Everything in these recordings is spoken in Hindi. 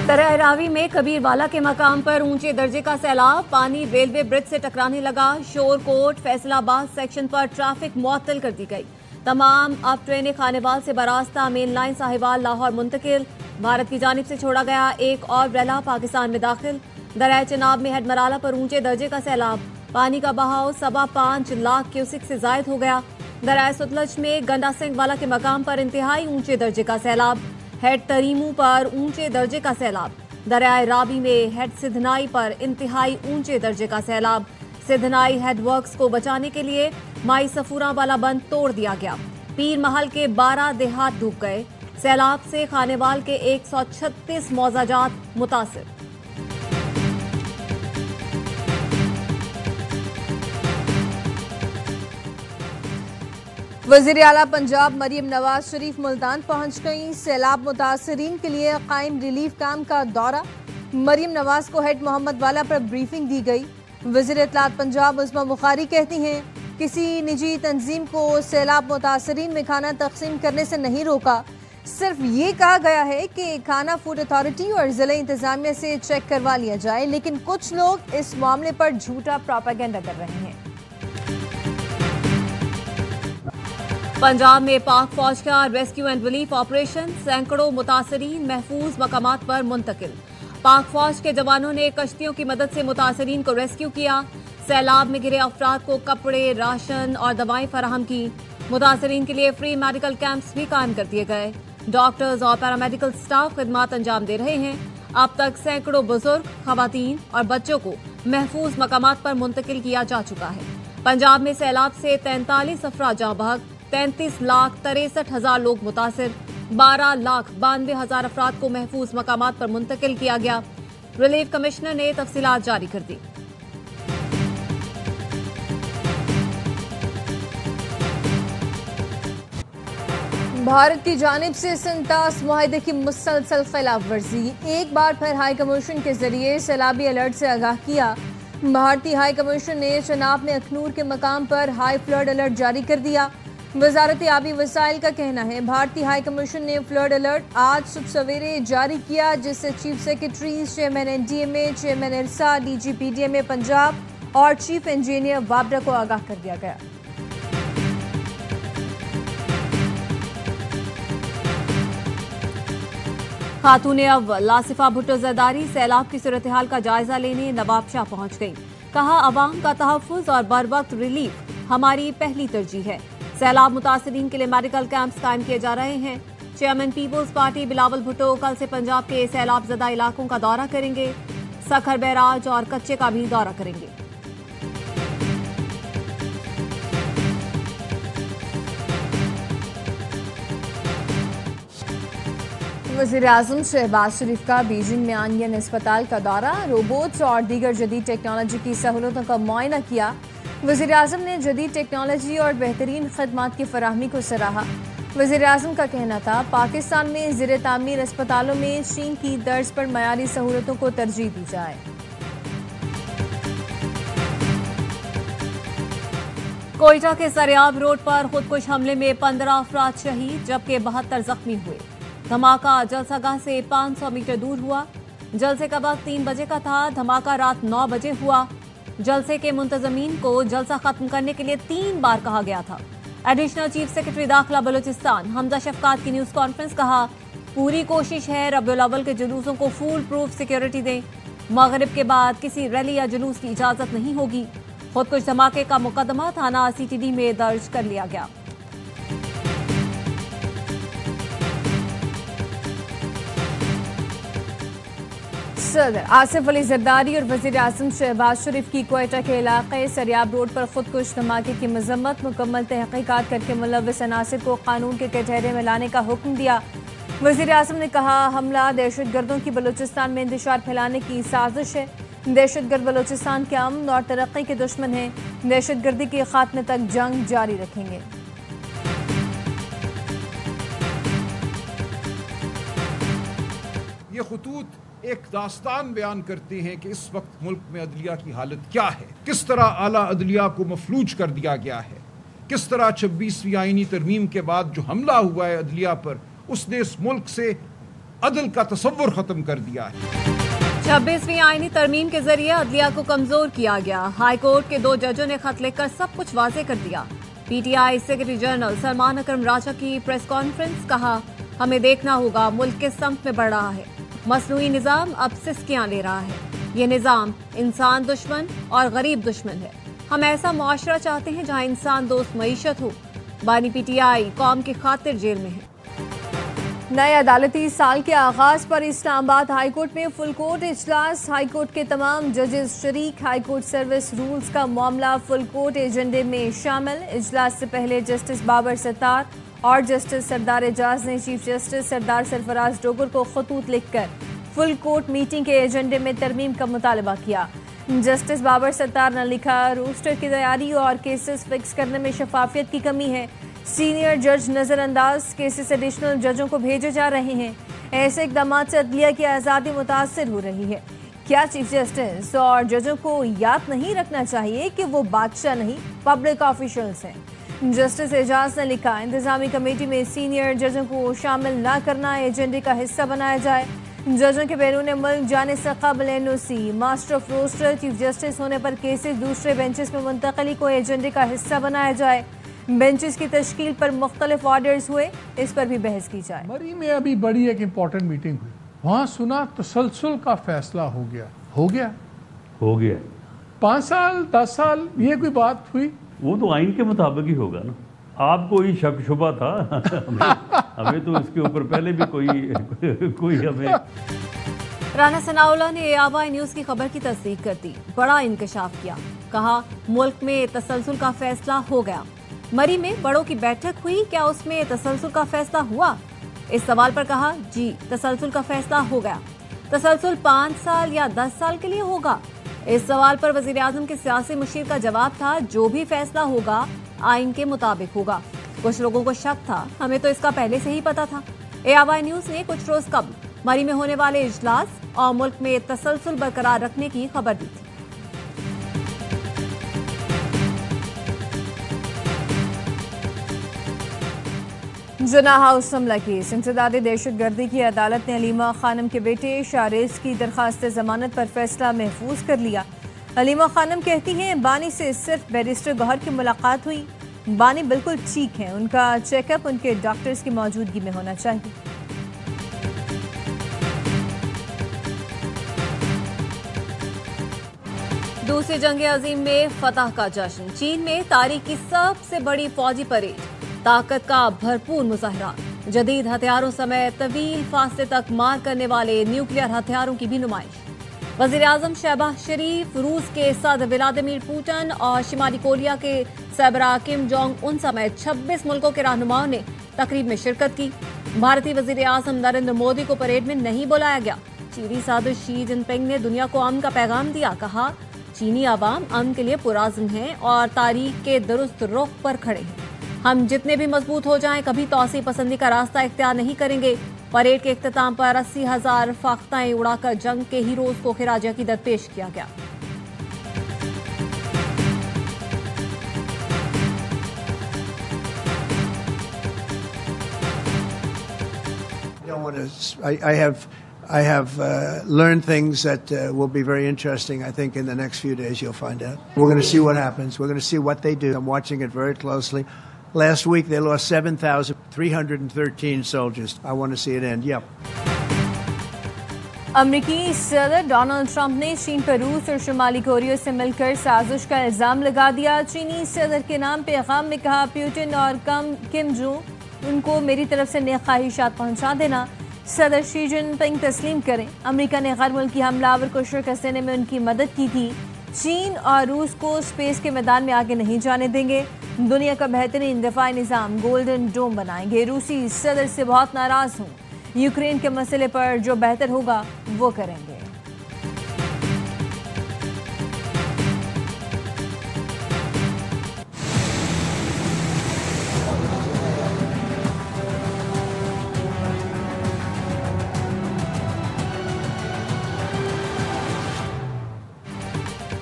दरिया रावी में कबीरवाला के मकाम पर ऊंचे दर्जे का सैलाब, पानी रेलवे ब्रिज से टकराने लगा। शोरकोट फैसलाबाद सेक्शन पर ट्रैफिक मुअत्तल कर दी गई। तमाम अब ट्रेनें खानेवाल से बरास्ता मेन लाइन साहिवाल लाहौर मुंतकिल। भारत की जानिब से छोड़ा गया एक और रेला पाकिस्तान में दाखिल। दरिया चनाब में हेडमराला पर ऊंचे दर्जे का सैलाब, पानी का बहाव 5.25 लाख क्यूसिक से जायद हो गया। दरिया सतलज में गंडा सिंह वाला के मकाम पर इंतहाई ऊंचे दर्जे का सैलाब, हेड तरीमू पर ऊंचे दर्जे का सैलाब। दरियाए रावी में हेड सिधनाई पर इंतहाई ऊंचे दर्जे का सैलाब। सिधनाई हेडवर्क्स को बचाने के लिए माई सफूरा वाला बंद तोड़ दिया गया। पीर महल के 12 देहात डूब गए। सैलाब से खानेवाल के 136 मौजाजात मुतासिर। वज़ीर आला पंजाब मरियम नवाज शरीफ मुल्तान पहुंच गई। सैलाब मुतासरीन के लिए कायम रिलीफ कैंप का दौरा। मरियम नवाज को हेड मोहम्मद वाला पर ब्रीफिंग दी गई। वज़ीर इत्तलात पंजाब उस्मा बुखारी कहती हैं, किसी निजी तंजीम को सैलाब मुतासरीन में खाना तकसीम करने से नहीं रोका। सिर्फ ये कहा गया है कि खाना फूड अथॉरिटी और जिला इंतजामिया से चेक करवा लिया जाए, लेकिन कुछ लोग इस मामले पर झूठा प्रोपेगेंडा कर रहे हैं। पंजाब में पाक फौज का रेस्क्यू एंड रिलीफ ऑपरेशन, सैकड़ों मुतासरीन महफूज मकामात पर मुंतकिल। पाक फौज के जवानों ने कश्तियों की मदद से मुतासरीन को रेस्क्यू किया। सैलाब में घिरे अफराद को कपड़े, राशन और दवाएं फराहम की। मुतासरीन के लिए फ्री मेडिकल कैंप्स भी कायम कर दिए गए। डॉक्टर्स और पैरामेडिकल स्टाफ खिदमात अंजाम दे रहे हैं। अब तक सैकड़ों बुजुर्ग, खवातीन और बच्चों को महफूज मकामात पर मुंतकिल किया जा चुका है। पंजाब में सैलाब से 43 अफराद जाँ बहक, 33,63,000 लोग मुतासिर, 12,92,000 अफराद को महफूज मकामात पर मुंतकिल किया गया। रिलीफ कमिश्नर ने तफसीलात जारी कर दी। भारत की जानिब से सिंतास मुआहदे की मुसलसल खिलाफ वर्जी। एक बार फिर हाई कमीशन के जरिए सैलाबी अलर्ट से आगाह किया। भारतीय हाई कमीशन ने चनाब में अखनूर के मकाम पर हाई फ्लड अलर्ट जारी कर दिया। वजारत आबी वसाइल का कहना है, भारतीय हाई कमीशन ने फ्लड अलर्ट आज सुबह सवेरे जारी किया, जिससे chief secretary, chairman NDMA, chairman IRSA, DG PDMA Punjab और चीफ इंजीनियर वाबरा को आगाह कर दिया गया। खातून अव्वल लासिफा भुट्टो जरदारी सैलाब की सूरत हाल का जायजा लेने नवाबशाह पहुंच गई। कहा, अवाम का तहफ्फुज और बर वक्त रिलीफ हमारी पहली तरजीह है। सैलाब मुतासरीन के लिए मेडिकल कैंप्स कायम किए जा रहे हैं। Chairman Peoples Party Bilawal Bhutto कल से पंजाब के सैलाब ज़दा इलाकों का दौरा करेंगे। सखर बैराज और कच्चे का भी दौरा करेंगे। वज़ीर आज़म शहबाज शरीफ का बीजिंग में आनियन अस्पताल का दौरा, रोबोट्स और दीगर जदीद टेक्नोलॉजी की सहूलतों का मुआयना किया। वज़ीर आज़म ने जदीद टेक्नोलॉजी और बेहतरीन खदमात की फराहमी को सराहा। वज़ीर आज़म का कहना था, पाकिस्तान में ज़ेर तामीर अस्पतालों में चीन की तर्ज पर मयारी सहूलतों को तरजीह दी जाए। कोयटा के सरियाब रोड पर खुदकुश हमले में 15 अफराद शहीद, जबकि 72 जख्मी हुए। धमाका जलसागाह से 500 मीटर दूर हुआ। जलसे का वक्त 3 बजे का था। धमाका रात 9 बजे हुआ। जलसे के मुंतजमीन को जलसा खत्म करने के लिए 3 बार कहा गया था। एडिशनल चीफ सेक्रेटरी दाखिला बलूचिस्तान हमजा शफकात की न्यूज कॉन्फ्रेंस, कहा, पूरी कोशिश है रबीउल अव्वल के जुलूसों को फूल प्रूफ सिक्योरिटी दें। मगरिब के बाद किसी रैली या जुलूस की इजाजत नहीं होगी। खुदकुश धमाके का मुकदमा थाना सीटीडी में दर्ज कर लिया गया। सदर आसिफ अली जरदारी और वज़ीर आज़म शहबाज शरीफ की कोयटा के इलाके सरियाब रोड पर खुदकुश धमाके की मजम्मत, मुकम्मल तहकीकात करके मुलव्विस अनासिर को कानून के कटहरे में लाने का हुक्म दिया। वज़ीर आज़म ने कहा, हमला दहशतगर्दों की बलूचिस्तान में इंतशार फैलाने की साजिश है। दहशतगर्द बलूचिस्तान के अमन और तरक्की के दुश्मन हैं। दहशतगर्दी के खात्मे तक जंग जारी रखेंगे। ये खुतूत एक दास्तान बयान करते हैं कि इस वक्त मुल्क में अदलिया की हालत क्या है, किस तरह आला अदलिया को मफलूज कर दिया गया है, किस तरह 26वीं आईनी तरमीम के बाद जो हमला हुआ है अदलिया पर, उसने इस मुल्क से अदल का तसव्वुर खत्म कर दिया है। 26वीं आईनी तरमीम के जरिए अदलिया को कमजोर किया गया। हाई कोर्ट के 2 जजों ने खत लिखकर सब कुछ वाजे कर दिया। पीटीआई सेक्रेटरी जनरल सलमान अकरम राजा की प्रेस कॉन्फ्रेंस, कहा हमें देखना होगा मुल्क किस संप में बढ़ रहा है। मसनूई निजाम अब सिस्कियां ले रहा है। ये निजाम इंसान दुश्मन और गरीब दुश्मन है। हम ऐसा मुआशरा चाहते हैं जहां इंसान दोस्त मईशत हो। बानी पीटीआई कौम की खातिर जेल में है। नए अदालती साल के आगाज पर इस्लामाबाद हाईकोर्ट में फुल कोर्ट इजलास। हाईकोर्ट के तमाम जजेस शरीक। हाईकोर्ट सर्विस रूल्स का मामला फुल कोर्ट एजेंडे में शामिल। इजलास से पहले जस्टिस बाबर सत्तार और जस्टिस सरदार एजाज ने चीफ जस्टिस सरदार सरफराज डोगर को खतूत लिखकर फुल कोर्ट मीटिंग के एजेंडे में तरमीम का मुतालबा किया। जस्टिस बाबर सत्तार ने लिखा, रोस्टर की तैयारी और केसेस फिक्स करने में शफाफियत की कमी है। सीनियर जज नजरअंदाज, केसेस एडिशनल जजों को भेजे जा रहे हैं। ऐसे इकदाम से अदलिया की आज़ादी मुतासर हो रही है। क्या चीफ जस्टिस और जजों को याद नहीं रखना चाहिए कि वो बादशाह नहीं पब्लिक ऑफिशियल्स हैं। जस्टिस एजाज ने लिखा, इंतजामी कमेटी में सीनियर जजों को शामिल न करना एजेंडे का हिस्सा बनाया जाए। जजों के बैरून मुल्क जाने से कबल NOC, master of roster, chief justice होने पर केसेस दूसरे बेंचेस में मुंतकली को एजेंडे का हिस्सा बनाया जाए। बेंचेस की तश्कील पर मुख्तलिफ ऑर्डर्स हुए, इस पर भी बहस की जाए। मरी में अभी बड़ी एक इम्पोर्टेंट मीटिंग हुई, वहाँ सुना तसलसल का फैसला हो गया 5 साल 10 साल, ये कोई बात हुई? वो तो आइन के मुताबिक ही होगा ना। आपको ही शक शुबा था हमें तो इसके ऊपर पहले भी कोई हमें। राना सनाउल्लाह ने आवाई न्यूज की खबर की तस्दीक कर दी। बड़ा इंकशाफ किया, कहा मुल्क में तसलसल का फैसला हो गया। मरी में बड़ों की बैठक हुई, क्या उसमें तसलसल का फैसला हुआ? इस सवाल पर कहा, जी तसलसल का फैसला हो गया। तसलसल 5 साल या 10 साल के लिए होगा? इस सवाल पर वजीर आजम के सियासी मुशीर का जवाब था, जो भी फैसला होगा आइन के मुताबिक होगा। कुछ लोगों को शक था, हमें तो इसका पहले से ही पता था। आवाई न्यूज ने कुछ रोज कबल मरी में होने वाले इजलास और मुल्क में तसलसल बरकरार रखने की खबर दी थी। जना हाउस हमला केस, इंसदादे दहशतगर्दी की अदालत ने अलीमा खानम के बेटे शारेज की दरखास्त जमानत पर फैसला महफूज कर लिया। अलीमा खानम कहती हैं, बानी से सिर्फ बैरिस्टर गौहर की मुलाकात हुई। बानी बिल्कुल ठीक हैं, उनका चेकअप उनके डॉक्टर्स की मौजूदगी में होना चाहिए। दूसरी जंग अजीम में फतह का जश्न। चीन में तारीख की सबसे बड़ी फौजी परेड, ताकत का भरपूर मुजाहरा, जदीद हथियारों समेत तवील फासले तक मार करने वाले न्यूक्लियर हथियारों की भी नुमाइश। वजीर आजम शहबाज शरीफ, रूस के सदर व्लादिमीर पुतिन और शिमाली कोरिया के सरबराह किम जोंग उन समेत 26 मुल्कों के रहनुमाओं ने तकरीब में शिरकत की। भारतीय वजीर आजम नरेंद्र मोदी को परेड में नहीं बुलाया गया। चीनी सदर शी जिनपिंग ने दुनिया को अमन का पैगाम दिया, कहा चीनी आवाम अमन के लिए पुराज़्म हैं और तारीख के दुरुस्त रुख पर खड़े हैं। हम जितने भी मजबूत हो जाएं, कभी तौसी पसंदी का रास्ता इख्तियार नहीं करेंगे। परेड के इख्तिताम पर 80,000 फाख्ताएं उड़ाकर जंग के हीरोज को खिराज अकीदत पेश किया गया। I have learned things that will be very interesting. I think in the next few days you'll find out. We're going to see what happens. We're going to see what they do. I'm watching it very closely. Last week they lost 7,313 soldiers. I want to see it end. Yep. अमरीकी सदर डोनाल्ड ट्रंप ने चीन पर रूस और शुमाली कोरिया से मिलकर साजिश का इल्जाम लगा दिया। चीनी सदर के नाम पैगाम में कहा, पुतिन और किम जोंग उनको मेरी तरफ से नेक ख्वाहिशात पहुंचा देना। सदर शी जिनपिंग तस्लीम करें, अमेरिका ने गैर मुल्की हमलावर को शिकस्त देने में उनकी मदद की थी। चीन और रूस को स्पेस के मैदान में आगे नहीं जाने देंगे। दुनिया का बेहतरीन दिफाई निज़ाम गोल्डन डोम बनाएंगे। रूसी सदर से बहुत नाराज हूँ। यूक्रेन के मसले पर जो बेहतर होगा वो करेंगे।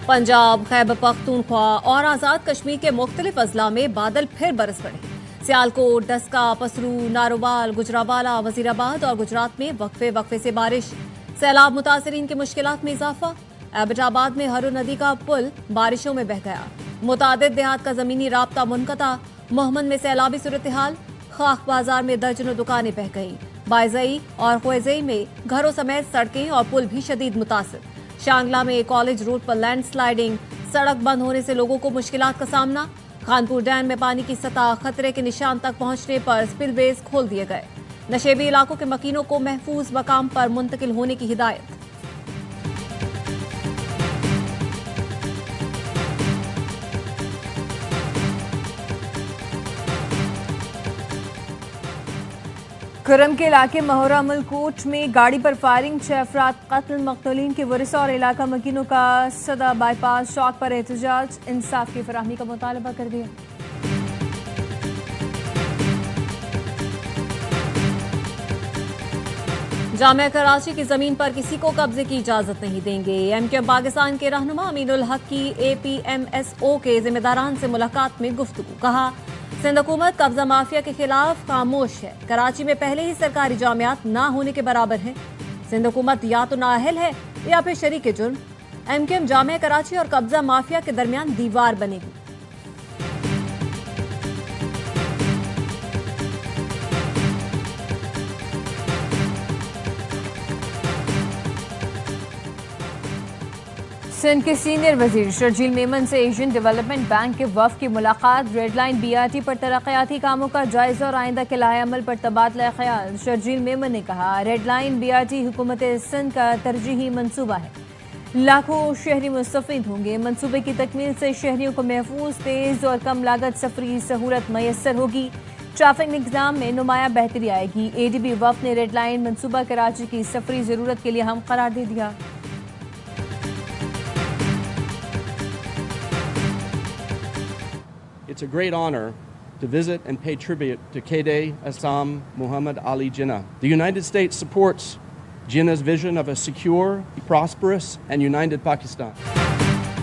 पंजाब, खैबर पख्तूनख्वा और आज़ाद कश्मीर के मुख्तलिफ अजला में बादल फिर बरस पड़े। सियालकोट, डस्का, पसरू, नारोवाल, गुजरावाला, वजीराबाद और गुजरात में वक्फे से बारिश। सैलाब मुतासरीन की मुश्किलात में इजाफा। एबटाबाद में हरो नदी का पुल बारिशों में बह गया। मुतादिद देहात का जमीनी राब्ता मुनक़ता। मोहम्मद में सैलाबी सूरत हाल। खाक बाजार में दर्जनों दुकानें बह गईं। बायजई और ख्वेजई में घरों समेत सड़कें और पुल भी शदीद मुतासिर। शांगला में कॉलेज रोड पर लैंडस्लाइडिंग, सड़क बंद होने से लोगों को मुश्किलात का सामना। खानपुर डैम में पानी की सतह खतरे के निशान तक पहुंचने पर स्पिलवेज खोल दिए गए। नशेबी इलाकों के मकीनों को महफूज मकाम पर मुंतकिल होने की हिदायत। करम के इलाके महोरा मलकोट में गाड़ी पर फायरिंग, 6 अफराद कत्ल, मकतूलीन के वरिसा और इलाका मकीनों का सदा बाईपास चौक पर एहतजाज, इंसाफ की फराहमी का मुतालबा कर दिया। जामिया कराची की जमीन पर किसी को कब्जे की इजाजत नहीं देंगे। एमक्यूएम पाकिस्तान के रहनुमा अमीनुल हक की APMSO के जिम्मेदारान से मुलाकात में गुफ्तगू। कहा, सिंध हुकूमत कब्जा माफिया के खिलाफ खामोश है। कराची में पहले ही सरकारी जामियात ना होने के बराबर हैं। सिंध हुकूमत या तो नाअहल है या फिर शरीक जुर्म। एमक्यूएम जामिया कराची और कब्जा माफिया के दरमियान दीवार बनेगी। सिंध के सीनियर वजीर शर्जील मेमन से एशियन डेवलपमेंट बैंक के वफ़द की मुलाकात। रेड लाइन BRT पर तरक्याती कामों का जायजा और आइंदा के लाएअमल पर तबादला ख्याल। शर्जील मेमन ने कहा, रेड लाइन BRT हुकूमत सिंध का तरजीही मनसूबा है। लाखों शहरी मुस्तफीद होंगे। मनसूबे की तकमील से शहरियों को महफूज, तेज और कम लागत सफरी सहूलत मैसर होगी। ट्रैफिक निज़ाम में नुमाया बेहतरी आएगी। ADB वफ़द ने रेड लाइन मनसूबा कराची की सफरी जरूरत के लिए हम करार दे दिया। It's a great honor to visit and pay tribute to Qaidet Assam Muhammad Ali Jinnah. The United States supports Jinnah's vision of a secure, prosperous and united Pakistan.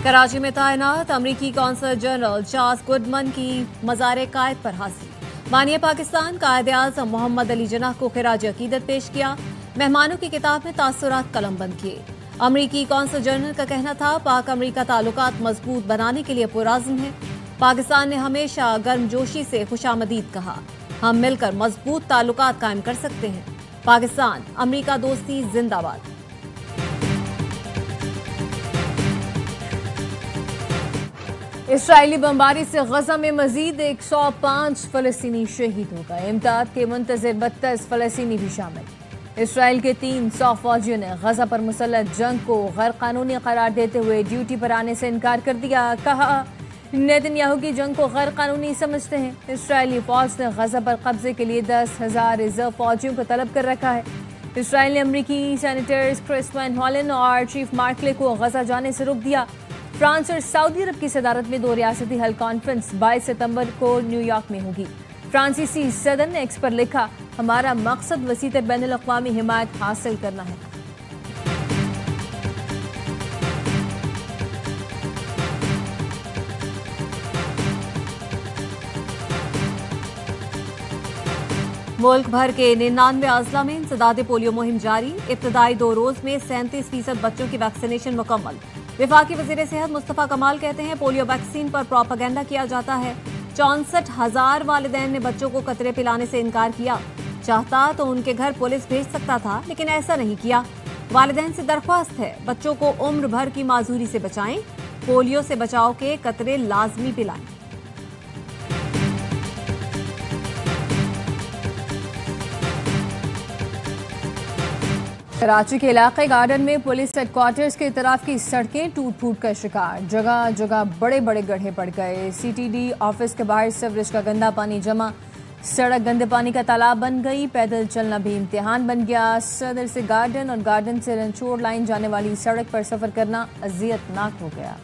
Karachi में तैनात अमरीकी कौंसल जनरल चार्ल्स गुडमन की मज़ार कायद पर हाजिरी। बानिए पाकिस्तान कायद आज़म मोहम्मद अली जिन्नाह को खिराज अकीदत पेश किया। मेहमानों की किताब में तासुरात कलमबंद किए। अमरीकी कौंसल जनरल का कहना था, पाक अमरीका ताल्लुकात मजबूत बनाने के लिए पुरआज़्म है। पाकिस्तान ने हमेशा गर्मजोशी से खुशामदीद कहा। हम मिलकर मजबूत ताल्लुकात कायम कर सकते हैं। पाकिस्तान अमरीका दोस्ती जिंदाबाद। इसराइली बमबारी से गजा में मजीद 105 फलस्तीनी शहीद हो गए। इमदाद के मुंतज़िर 32 फलस्तीनी भी शामिल। इसराइल के 300 फौजियों ने गजा पर मुसल्लत जंग को गैर कानूनी करार देते हुए ड्यूटी पर आने से इनकार कर दिया। कहा, नेतन्याहू की जंग को गैर कानूनी समझते हैं। इसराइली फौज ने गजा पर कब्जे के लिए 10,000 रिजर्व फौजियों को तलब कर रखा है। इसराइल ने अमरीकी सेनेटर्स क्रिस वैन हॉलन और चीफ मार्कले को गजा जाने से रोक दिया। फ्रांस और सऊदी अरब की सदारत में 2 रियासती हल कॉन्फ्रेंस 22 सितंबर को न्यूयॉर्क में होगी। फ्रांसीसी सदर ने एक्स पर लिखा, हमारा मकसद वसीत बैनुल अक़वामी हिमायत हासिल करना है। मुल्क भर के 99 अजला में इंसदाद पोलियो मुहिम जारी। इब्तदाई 2 रोज में 37% बच्चों की वैक्सीनेशन मुकम्मल। वफाकी वज़ीर सेहत मुस्तफ़ा कमाल कहते हैं, पोलियो वैक्सीन पर प्रोपेगेंडा किया जाता है। 64,000 वालिदैन ने बच्चों को कतरे पिलाने से इनकार किया। चाहता तो उनके घर पुलिस भेज सकता था, लेकिन ऐसा नहीं किया। वालिदैन से दरख्वास्त है, बच्चों को उम्र भर की माजूरी से बचाएं। पोलियो से बचाव के कतरे लाजमी पिलाएं। कराची के इलाके गार्डन में पुलिस हेडक्वार्टर्स के तरफ की सड़कें टूट फूट का शिकार। जगह जगह बड़े बड़े गड्ढे पड़ गए। CTD ऑफिस के बाहर सीवरेज का गंदा पानी जमा। सड़क गंदे पानी का तालाब बन गई। पैदल चलना भी इम्तिहान बन गया। सदर से गार्डन और गार्डन से रनछोड़ लाइन जाने वाली सड़क पर सफर करना अजियतनाक हो गया।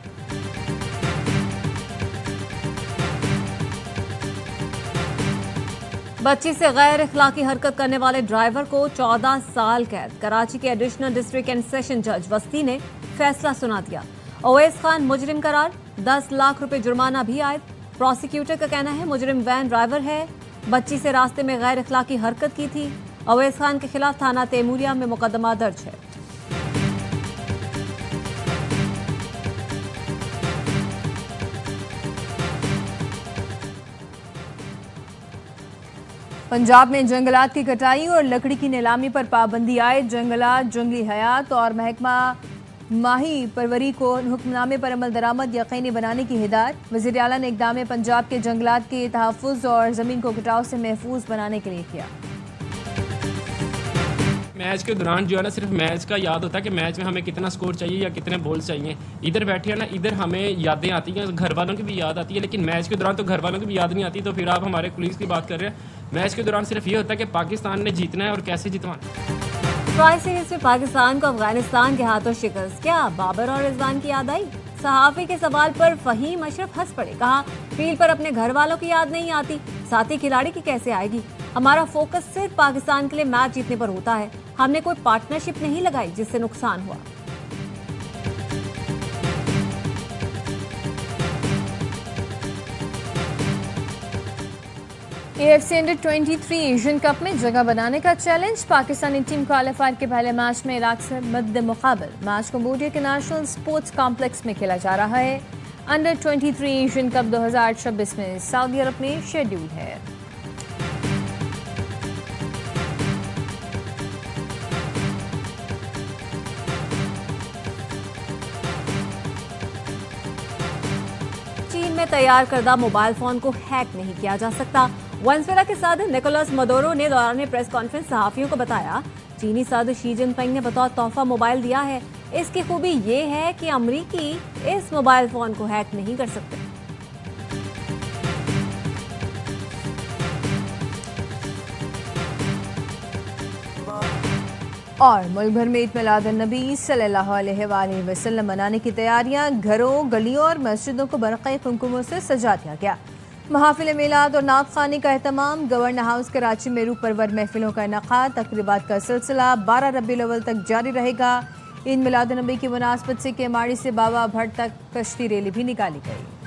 बच्ची से गैर इखलाकी हरकत करने वाले ड्राइवर को 14 साल कैद। कराची के एडिशनल डिस्ट्रिक्ट एंड सेशन जज वस्ती ने फैसला सुना दिया। ओवैस खान मुजरिम करार, 10 लाख रुपए जुर्माना भी आयद। प्रोसिक्यूटर का कहना है, मुजरिम वैन ड्राइवर है, बच्ची से रास्ते में गैर अखलाकी हरकत की थी। अवैस खान के खिलाफ थाना तैमूरिया में मुकदमा दर्ज है। पंजाब में जंगलात की कटाई और लकड़ी की नीलामी पर पाबंदी आए। जंगलात, जंगली हयात और महकमा माही परवरी को हुक्मनामे पर अमल दरामद यकीनी बनाने की हिदायत। वज़ीर आला ने इक़दाम पंजाब के जंगलात के तहफ़्फ़ुज़ और ज़मीन को कटाव से महफूज बनाने के लिए किया। मैच के दौरान जो है ना, सिर्फ मैच का याद होता है कि मैच में हमें कितना स्कोर चाहिए या कितने बॉल चाहिए। इधर बैठे हैं ना, इधर हमें यादें आती हैं, घर वालों की भी याद आती है, लेकिन मैच के दौरान तो घर वालों की भी याद नहीं आती। तो फिर आप हमारे पुलिस की बात कर रहे हैं। मैच के दौरान सिर्फ ये होता है कि पाकिस्तान ने जीतना है और कैसे जितवाना। ट्राई सीरीज में पाकिस्तान को अफगानिस्तान के हाथों शिकस्त। क्या बाबर और रिजवान की याद आई? सहाफ़ी के सवाल पर फहीम अशरफ हंस पड़े। कहा, फील्ड पर अपने घर वालों की याद नहीं आती, साथी खिलाड़ी की कैसे आएगी? हमारा फोकस सिर्फ पाकिस्तान के लिए मैच जीतने पर होता है। हमने कोई पार्टनरशिप नहीं लगाई जिससे नुकसान हुआ। AFC अंडर-23 एशियन कप में जगह बनाने का चैलेंज। पाकिस्तानी टीम क्वालिफायर के पहले मैच में इराक से मद्दे मुकाबल। मैच कंबोडिया के नेशनल स्पोर्ट्स कॉम्प्लेक्स में खेला जा रहा है। अंडर-23 एशियन कप 2026 में सऊदी अरब में शेड्यूल है। चीन में तैयार करदा मोबाइल फोन को हैक नहीं किया जा सकता। वेनेजुएला के सदर निकोलस मदोरो ने दौरान प्रेस कॉन्फ्रेंस सहाफियों को बताया, चीनी सदर शी जिनपिंग ने बतौर तोहफा मोबाइल दिया है। इसकी खूबी ये है कि अमरीकी इस मोबाइल फोन को हैक नहीं कर सकते। और मुल्क भर में ईद मिलादुन्नबी सल्लल्लाहु अलैहि वसल्लम मनाने की तैयारियां। घरों, गलियों और मस्जिदों को बरक़े कुमकुमों से सजा दिया गया। महफिल मिलाद और नात ख़ानी का एहतमाम। गवर्नर हाउस कराची में रूह परवर महफिलों का इनेकाद। तक़रीबात का सिलसिला 12 रबीउल अव्वल तक जारी रहेगा। ईद मिलादुन्नबी की मुनासबत से केमाड़ी से बाबा भट्ट तक कश्ती रैली भी निकाली गई।